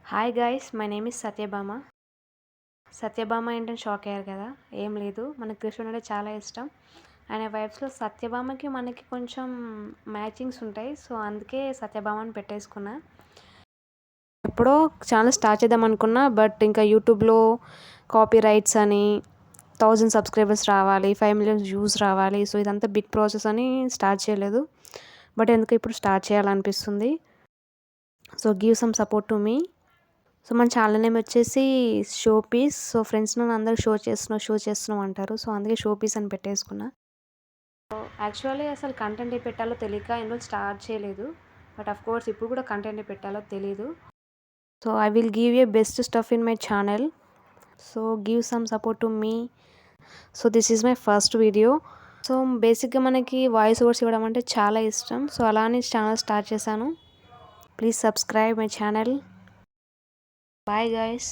Hi guys, my name is Satyabhama. Satyabhama ఏంటని shock అయ్యారు కదా? ఏం లేదు, మనకు కృష్ణుడు అంటే చాలా ఇష్టం. ఆయన వైబ్స్లో సత్యభామకి మనకి కొంచెం మ్యాచింగ్స్ ఉంటాయి. సో అందుకే సత్యభామ అని పెట్టేసుకున్నా. ఎప్పుడో ఛానల్ స్టార్ట్ చేద్దాం అనుకున్నా, బట్ ఇంకా యూట్యూబ్లో కాపీ రైట్స్ అని 1000 సబ్స్క్రైబర్స్ రావాలి, 5 million వ్యూస్ రావాలి. సో ఇదంతా బిగ్ ప్రాసెస్ అని స్టార్ట్ చేయలేదు. బట్ ఎందుకు ఇప్పుడు స్టార్ట్ చేయాలనిపిస్తుంది. So give some support to me. So మన ఛానల్ నేమ్ వచ్చేసి షో పీస్. సో ఫ్రెండ్స్ నన్ను అందరూ షో చేస్తున్నావు అంటారు. సో అందుకే షో పీస్ అని పెట్టేసుకున్నా. సో యాక్చువల్లీ అసలు కంటెంట్ ఏ పెట్టాలో తెలియక ఎన్నో స్టార్ట్ చేయలేదు. బట్ ఆఫ్ కోర్స్ ఇప్పుడు కూడా కంటెంట్ ఏ పెట్టాలో తెలీదు. So I will give a best stuff in my channel. So give some support to me. So this is my first video. So బేసిక్గా మనకి వాయిస్ ఓవర్స్ ఇవ్వడం అంటే చాలా ఇష్టం. సో అలానే ఛానల్ స్టార్ట్ చేశాను. Please subscribe my channel. Bye guys.